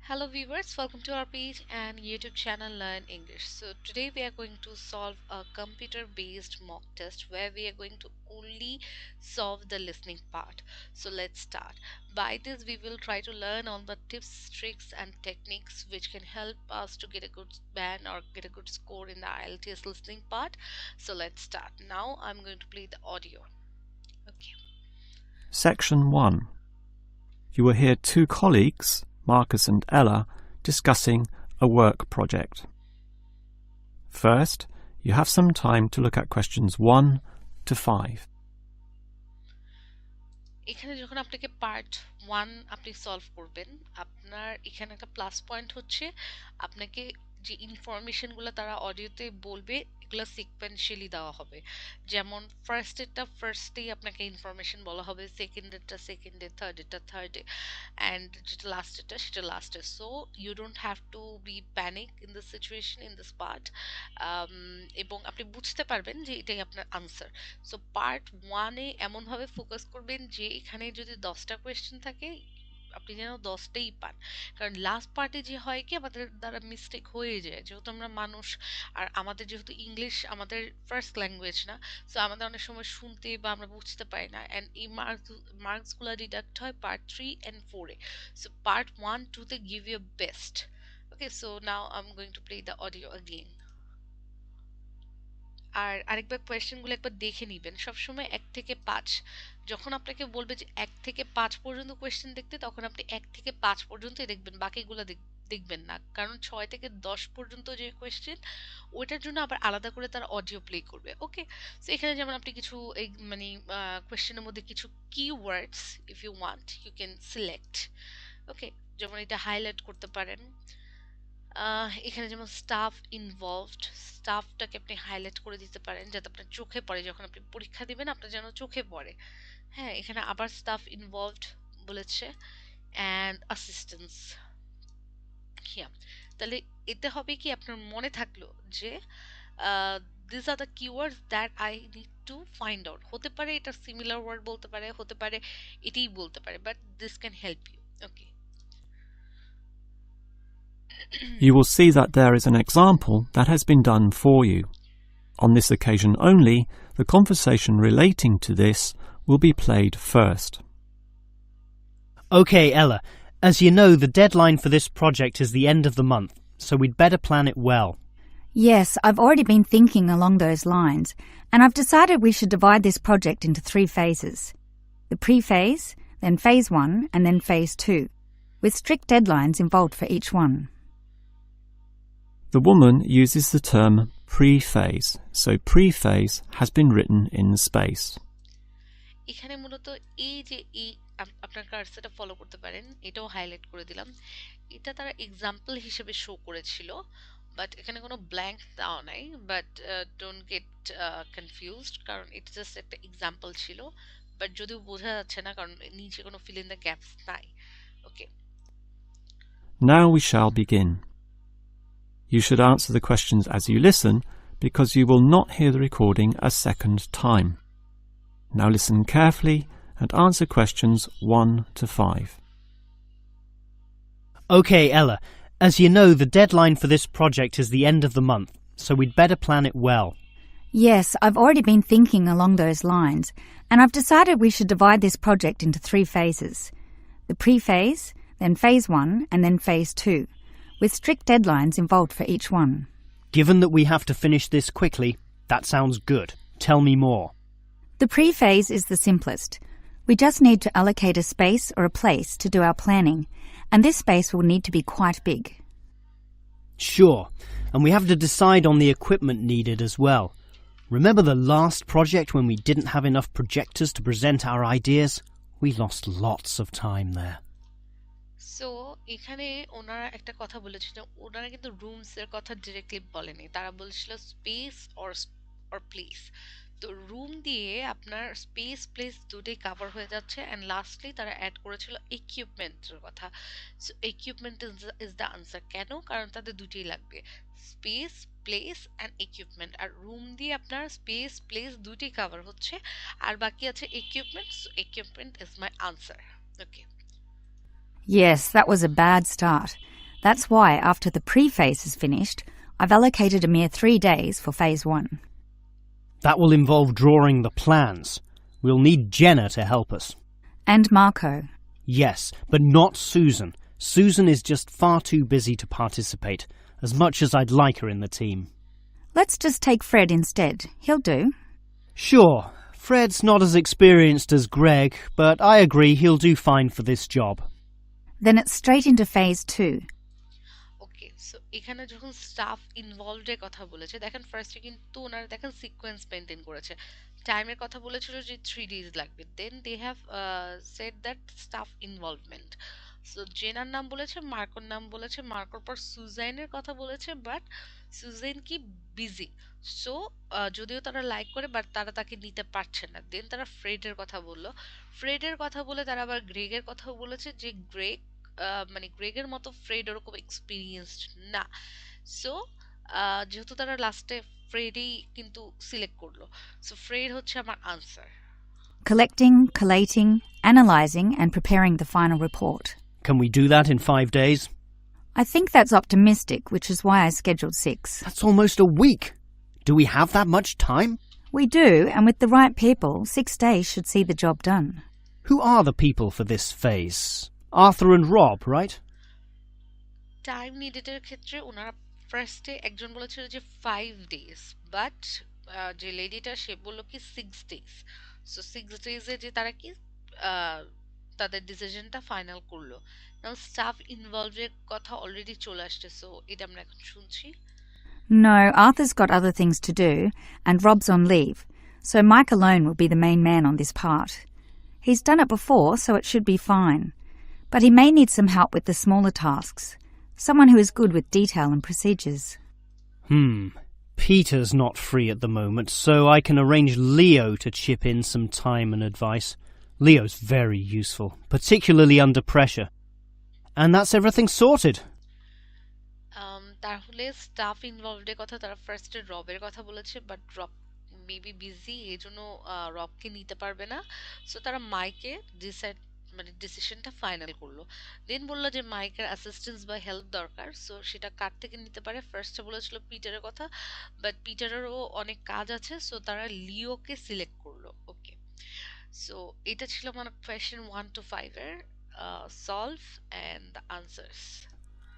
Hello viewers, welcome to our page and YouTube channel Learn English. So today we are going to solve a computer based mock test where we are going to only solve the listening part. So let's start. By this we will try to learn all the tips, tricks and techniques which can help us to get a good band or get a good score in the IELTS listening part. So let's start. Now I'm going to play the audio. Okay. Section 1. You will hear two colleagues, Marcus and Ella, discussing a work project. First, you have some time to look at questions 1 to 5. এখানে যখন আপনাকে part 1 আপনি solve করবেন আপনার এখানে একটা plus point হচ্ছে আপনাকে যে ইনফরমেশনগুলো তারা অডিওতে বলবে এগুলো সিকোয়েন্সিয়ালি দেওয়া হবে যেমন ফার্স্টেই আপনাকে ইনফরমেশন বলা হবে সেকেন্ডেরটা সেকেন্ডে থার্ডেরটা থার্ডে অ্যান্ড যেটা লাস্টেরটা সেটা লাস্টে so you don't have to be panic in this situation in this part এবং আপনি বুঝতে পারবেন যে এটাই আপনার আনসার সো পার্ট 1-এ এমনভাবে ফোকাস করবেন যে এখানে যদি 10টা কোয়েশ্চেন থাকে আপনি যেন 10টাই পান কারণ লাস্ট পার্টে যে হয় কি আমাদের দ্বারা মিস্টেক হয়ে যায় যেহেতু আমরা মানুষ আর আমাদের যেহেতু ইংলিশ আমাদের ফার্স্ট ল্যাঙ্গুয়েজ না সো আমাদের অনেক সময় শুনতে বা আমরা বুঝতে পারি না অ্যান্ড এই মার্কসগুলো ডিডাক্ট হয় পার্ট 3 অ্যান্ড 4-এ সো পার্ট 1-2-তে give you best okay so now I am going to play the audio again আর আরেকবার কোয়েশ্চেনগুলো একবার দেখে নিবেন সবসময় 1 থেকে 5 যখন আপনাকে বলবে যে 1 থেকে 5 পর্যন্ত কোয়েশ্চেন দেখতে তখন আপনি 1 থেকে 5 পর্যন্তই দেখবেন বাকিগুলো দেখবেন না কারণ 6 থেকে 10 পর্যন্ত যে কোয়েশ্চেন ওইটার জন্য আবার আলাদা করে তার অডিও প্লে করবে ওকে সো এখানে যেমন আপনি কিছু মানে কোয়েশ্চেনের মধ্যে কিছু keywords if you want you can select okay যেমন এটা হাইলাইট করতে পারেন এখানে যেমন স্টাফ ইনভলভড স্টাফটাকে আপনি হাইলাইট করে দিতে পারেন যাতে আপনার চোখে পড়ে যখন আপনি পরীক্ষা দিবেন আপনার যেন চোখে পড়ে হ্যাঁ এখানে আবার স্টাফ ইনভলভড বলেছে অ্যান্ড অ্যাসিস্ট্যান্স হ্যাঁ তাহলে এতে হবে কি আপনার মনে থাকলো যে this are the keywords that I need to find out হতে পারে এটা সিমিলার ওয়ার্ড বলতে পারে হতে পারে এটাই বলতে পারে but this can help you okay You will see that there is an example that has been done for you. On this occasion only, the conversation relating to this will be played first. Okay, Ella, as you know, the deadline for this project is the end of the month, so we'd better plan it well. Yes, I've already been thinking along those lines, and I've decided we should divide this project into 3 phases. The pre-phase, then phase 1, and then phase 2, with strict deadlines involved for each one. The woman uses the term pre-phase, so pre-phase has been written in space. এখানে মূলত এই যে এই আপনার কার্সরটা follow করতে পারেন এটাও highlight করে দিলাম এটা তারা এক্সাম্পল হিসেবে শো করেছিল বাট এখানে কোনো ব্ল্যাঙ্ক দেওয়া নাই বাট ডোন্ট গেট কনফিউজড কারণ এটা জাস্ট একটা এক্সাম্পল ছিল বাট যদিও বোঝা যাচ্ছে না কারণ নিচে কোনো ফিল ইন দ্য গ্যাপস নাই ওকে Now we shall begin. You should answer the questions as you listen because you will not hear the recording a second time. Now listen carefully and answer questions 1 to 5. Okay, Ella, as you know, the deadline for this project is the end of the month, so we'd better plan it well. Yes, I've already been thinking along those lines, and I've decided we should divide this project into 3 phases. The pre-phase, then phase 1, and then phase 2, with strict deadlines involved for each one. Given that we have to finish this quickly, that sounds good. Tell me more. The pre-phase is the simplest. We just need to allocate a space or a place to do our planning, and this space will need to be quite big. Sure, and we have to decide on the equipment needed as well. Remember the last project when we didn't have enough projectors to present our ideas? We lost lots of time there. So এখানে ওনারা একটা কথা বলেছিল ওনারা কিন্তু rooms এর কথা directly বলেনি তারা বলছিল স্পেস অর প্লেস তো রুম দিয়ে আপনার স্পেস প্লেস দুটোই কভার হয়ে যাচ্ছে অ্যান্ড লাস্টলি তারা অ্যাড করেছিল ইকুইপমেন্টের কথা so equipment is the answer কেন কারণ তাদের দুটোই লাগবে স্পেস প্লেস অ্যান্ড ইকুইপমেন্ট আর রুম দিয়ে আপনার স্পেস প্লেস দুটোই কভার হচ্ছে আর বাকি আছে equipment so equipment is my answer okay Yes, that was a bad start. That's why, after the pre-phase is finished, I've allocated a mere 3 days for phase 1. That will involve drawing the plans. We'll need Jenna to help us. And Marco. Yes, but not Susan. Susan is just far too busy to participate, as much as I'd like her in the team. Let's just take Fred instead. He'll do. Sure, Fred's not as experienced as Greg, but I agree he'll do fine for this job. Then it's straight into phase 2. Okay, so এখানে যখন staff involved এর কথা বলেছে, দেখেন ফার্স্টে কিন্তু ওনারা দেখেন সিকোয়েন্স মেনটেন করেছে। টাইমের কথা বলেছিল যে 3 days লাগবে, then they have said that staff involvement. So জেনার নাম বলেছে, মার্কোর নাম বলেছে, মার্কোর পর সুজাইনের কথা বলেছে, বাট সুজাইন কি বিজি। সো যদিও তারা লাইক করে, বাট তারা তাকে নিতে পারছে না। দেন তারা ফ্রেডের কথা বললো, ফ্রেডের কথা বলে তারা আবার গ্রেগের কথাও বলেছে যে গ্রেগ মানে গ্রেগের মতো ফ্রেড ওরকম এক্সপিরিয়েন্সড না। সো যেহেতু তারা লাস্টে ফ্রেডই কিন্তু সিলেক্ট করলো, সো ফ্রেড হচ্ছে আমার answer. Collecting, collating, analysing and preparing the final report. Can we do that in 5 days? I think that's optimistic, which is why I scheduled 6. That's almost a week. Do we have that much time? We do, and with the right people, 6 days should see the job done. Who are the people for this phase? Arthur and Rob, right? Time নিডেডের ক্ষেত্রে ওনারা ফার্স্টে একজন বলেছিল যে 5 days, but যে লেডিটা সে বললো কি 6 days। সো 6 days-এ যে তারা কি তাদের ডিসিশনটা ফাইনাল করলো। নাও স্টাফ ইনভলভের কথা অলরেডি চলে আসছে, সো এটা আমরা এখন শুনছি। No, Arthur's got other things to do, and Rob's on leave, so Mike alone will be the main man on this part. He's done it before, so it should be fine. But he may need some help with the smaller tasks. Someone who is good with detail and procedures. Peter's not free at the moment, so I can arrange Leo to chip in some time and advice. Leo's very useful, particularly under pressure. And that's everything sorted. তাহলে staff involved এর কথা তারা ফার্স্টে রবের কথা বলেছে, but রব maybe busy, এই জন্য রবকে নিতে পারবে না। সো তারা মাইকে ডিসিশনটা ফাইনাল করলো। দেন বললো যে মাইকের অ্যাসিস্ট্যান্স বা হেল্প দরকার, সো সেটা কার থেকে নিতে পারে। ফার্স্টে বলেছিল পিটারের কথা, বাট পিটারেরও অনেক কাজ আছে, সো তারা লিওকে সিলেক্ট করলো। ওকে, সো এটা ছিল আমার কোয়েশ্চেন 1 to 5 এর solve and the answers.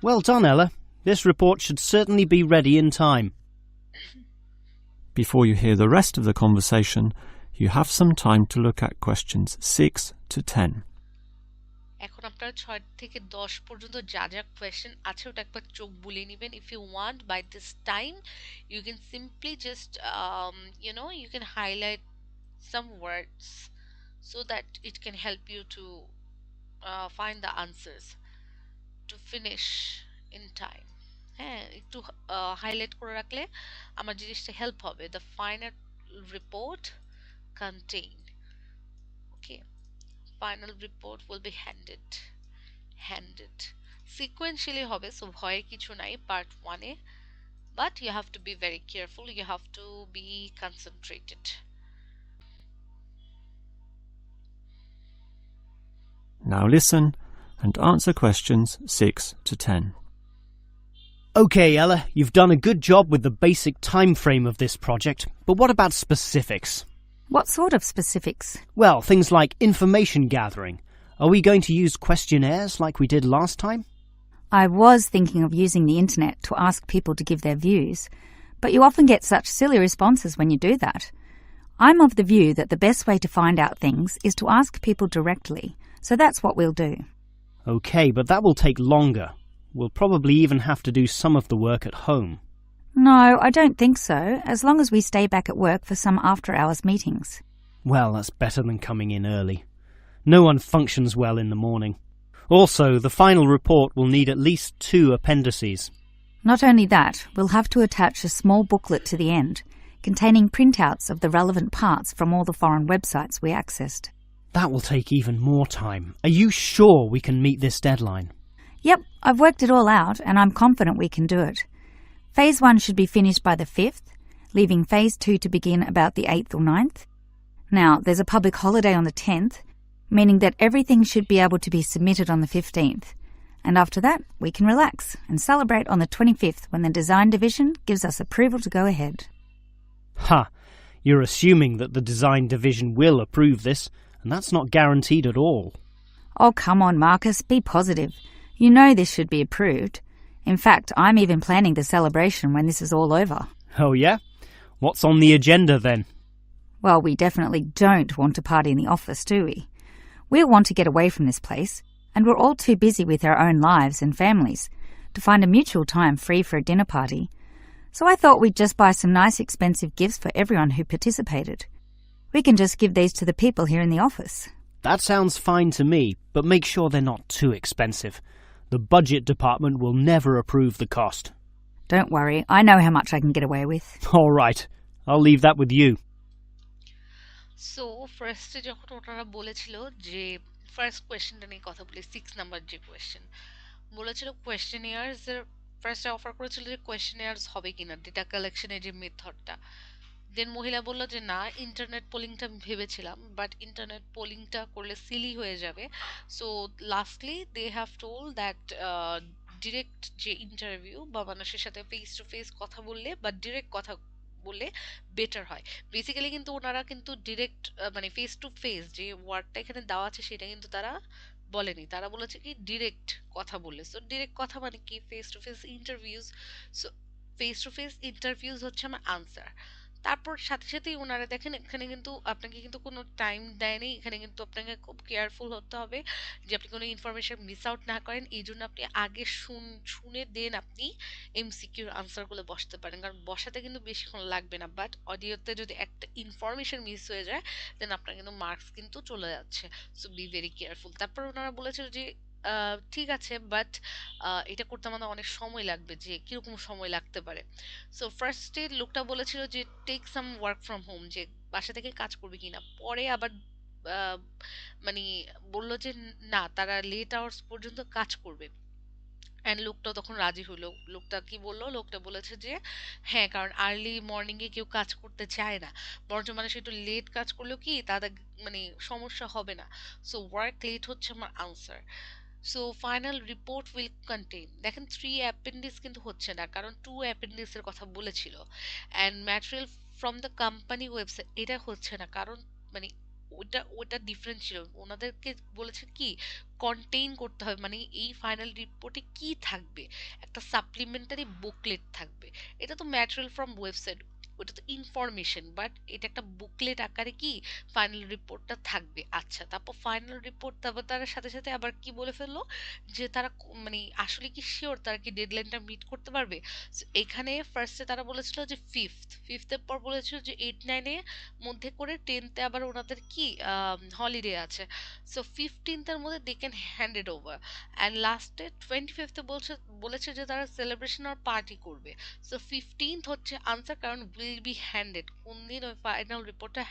Well done, Ella. This report should certainly be ready in time. Before you hear the rest of the conversation, you have some time to look at questions 6 to 10. এখন আপনারা 6 থেকে 10 পর্যন্ত যা যা question আছে ওটা একবার চোখ বুলিয়ে নেবেন। If you want by this time you can simply just you can highlight some words so that it can help you to find the answers to finish in time. হ্যাঁ, একটু হাইলাইট করে রাখলে আমার জিনিসটা হেল্প হবে। The final report contain. Okay, final report will be handed sequentially হবে, so ভয়ের কিছু নাই part 1 A, but you have to be very careful, you have to be concentrated. Now listen and answer questions 6 to 10. Okay, Ella, you've done a good job with the basic time frame of this project, but what about specifics? What sort of specifics? Well, things like information gathering. Are we going to use questionnaires like we did last time? I was thinking of using the internet to ask people to give their views, but you often get such silly responses when you do that. I'm of the view that the best way to find out things is to ask people directly, so that's what we'll do. Okay, but that will take longer. We'll probably even have to do some of the work at home. No, I don't think so, as long as we stay back at work for some after-hours meetings. Well, that's better than coming in early. No one functions well in the morning. Also, the final report will need at least 2 appendices. Not only that, we'll have to attach a small booklet to the end, containing printouts of the relevant parts from all the foreign websites we accessed. That will take even more time. Are you sure we can meet this deadline? Yep, I've worked it all out, and I'm confident we can do it. Phase 1 should be finished by the 5th, leaving Phase 2 to begin about the 8th or 9th. Now, there's a public holiday on the 10th, meaning that everything should be able to be submitted on the 15th. And after that, we can relax and celebrate on the 25th when the design division gives us approval to go ahead. Ha! You're assuming that the design division will approve this, and that's not guaranteed at all. Oh, come on, Marcus, be positive. You know this should be approved. In fact, I'm even planning the celebration when this is all over. Oh yeah? What's on the agenda then? Well, we definitely don't want to party in the office, do we? We'll want to get away from this place, and we're all too busy with our own lives and families to find a mutual time free for a dinner party. So I thought we'd just buy some nice expensive gifts for everyone who participated. We can just give these to the people here in the office. That sounds fine to me, but make sure they're not too expensive. The budget department will never approve the cost. Don't worry, I know how much I can get away with. All right, I'll leave that with you. So ফার্স্টে যখন ওনারা বলেছিল যে first কোয়েশ্চেনটা নিয়ে কথা বলি 6 number যে কোয়েশ্চেন বলেছিল কোয়েশ্চেনিয়ার্স এর ফার্স্টে অফার করেছিল যে কোয়েশ্চেনিয়ার্স হবে কিনা ডেটা কালেকশনের যে মেথডটা দেন মহিলা বলল যে না ইন্টারনেট পোলিংটা আমি ভেবেছিলাম বাট ইন্টারনেট পোলিংটা করলে সিলি হয়ে যাবে so lastly they have told that direct যে ইন্টারভিউ বা মানুষের সাথে ফেস টু ফেস কথা বললে বা ডিরেক্ট কথা বললে বেটার হয় বেসিক্যালি কিন্তু ওনারা কিন্তু ডিরেক্ট মানে ফেস টু ফেস যে ওয়ার্ডটা এখানে দেওয়া আছে সেটা কিন্তু তারা বলেনি তারা বলেছে কি ডিরেক্ট কথা বললে সো ডিরেক্ট কথা মানে কি face to face interviews so face to face interviews হচ্ছে আমার আনসার তারপর সাথে সাথেই ওনারা দেখেন এখানে কিন্তু আপনাকে কিন্তু কোনো টাইম দেয়নি এখানে কিন্তু আপনাকে খুব কেয়ারফুল হতে হবে যে আপনি কোনো ইনফরমেশন মিস আউট না করেন এই জন্য আপনি আগে শুনে দেন আপনি এমসিকিউর আনসারগুলো বসাতে পারেন কারণ বসাতে কিন্তু বেশিক্ষণ লাগবে না বাট অডিওতে যদি একটা ইনফরমেশন মিস হয়ে যায় দেন আপনার কিন্তু মার্কস কিন্তু চলে যাচ্ছে সো বি ভেরি কেয়ারফুল তারপর ওনারা বলেছিল যে ঠিক আছে বাট এটা করতে আমাদের অনেক সময় লাগবে যে কিরকম সময় লাগতে পারে সো ফার্স্টে লোকটা বলেছিল যে take some work from home যে বাসা থেকে কাজ করবে কিনা পরে আবার আহ, মানে বললো যে না তারা লেট আওয়ার্স পর্যন্ত কাজ করবে অ্যান্ড লোকটা তখন রাজি হলো লোকটা কি বললো লোকটা বলেছে যে হ্যাঁ কারণ আর্লি মর্নিং এ কেউ কাজ করতে চায় না বরঞ্চ মানুষ একটু লেট কাজ করলেও কি তাদের মানে সমস্যা হবে না সো ওয়ার্ক লেট হচ্ছে আমার answer so final report will contain দেখেন 3 অ্যাপেন্ডিক্স কিন্তু হচ্ছে না কারণ 2 অ্যাপেন্ডিক্স এর কথা বলেছিল and material from the company website এটা হচ্ছে না কারণ মানে ওটা ওটা ডিফারেন্ট ছিল ওনাদেরকে বলেছে কি কন্টেইন করতে হবে মানে এই ফাইনাল রিপোর্টে কি থাকবে একটা সাপ্লিমেন্টারি বুকলেট থাকবে এটা তো ম্যাটেরিয়াল ফ্রম ওয়েবসাইট ওটা তো ইনফরমেশন বাট এটা একটা বুকলেট আকারে কি ফাইনাল রিপোর্টটা থাকবে আচ্ছা তারপর ফাইনাল রিপোর্ট তারপর তার সাথে সাথে আবার কি বলে ফেললো যে তারা মানে আসলে কি শিওর তারা কি ডেডলাইনটা মিট করতে পারবে So, এখানে ফার্স্টে তারা বলেছিল যে ফিফথের পর বলেছিল যে 8-9 মধ্যে করে 10তে আবার ওনাদের কি হলিডে আছে সো 15th-এর মধ্যে they can hand it over and লাস্টে 25th-এ বলেছে যে তারা সেলিব্রেশন আর পার্টি করবে সো 15th হচ্ছে আনসার কারণ উইল বি হ্যান্ডেড কোন দিন ওই ফাইনাল রিপোর্টটা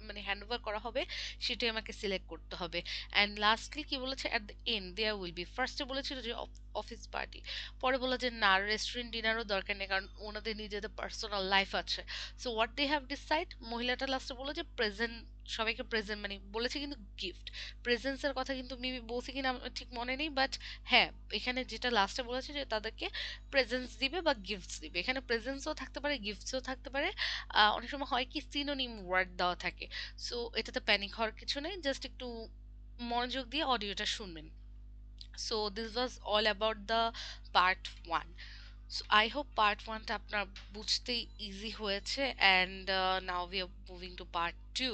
মানে হ্যান্ড ওভার করা হবে সেটাই আমাকে সিলেক্ট করতে হবে অ্যান্ড লাস্টলি কি বলেছে at the end there will be ফার্স্টে বলেছিল যে অফিস পার্টি পরে বললো যে না রেস্টুরেন্ট ডিনারও দরকার নেই কারণ ওনাদের নিজেদের পার্সোনাল লাইফ আছে so what they have decide মহিলাটা লাস্টে বললো যে প্রেজেন্ট সবাইকে প্রেজেন্ট মানে বলেছে কিন্তু গিফট প্রেজেন্সের কথা কিন্তু মিমি বলছে কিনা আমার ঠিক মনে নেই বাট হ্যাঁ এখানে যেটা লাস্টে বলেছে যে তাদেরকে প্রেজেন্স দিবে বা গিফটস দিবে এখানে প্রেজেন্সও থাকতে পারে গিফটসও থাকতে পারে অনেক সময় হয় কি সিনোনিম ওয়ার্ড দেওয়া থাকে সো এটাতে প্যানিক হওয়ার কিছু নেই জাস্ট একটু মনোযোগ দিয়ে অডিওটা শুনবেন so this was all about the part one so I hope part ওয়ানটা আপনার বুঝতে ইজি হয়েছে and now we are moving to part two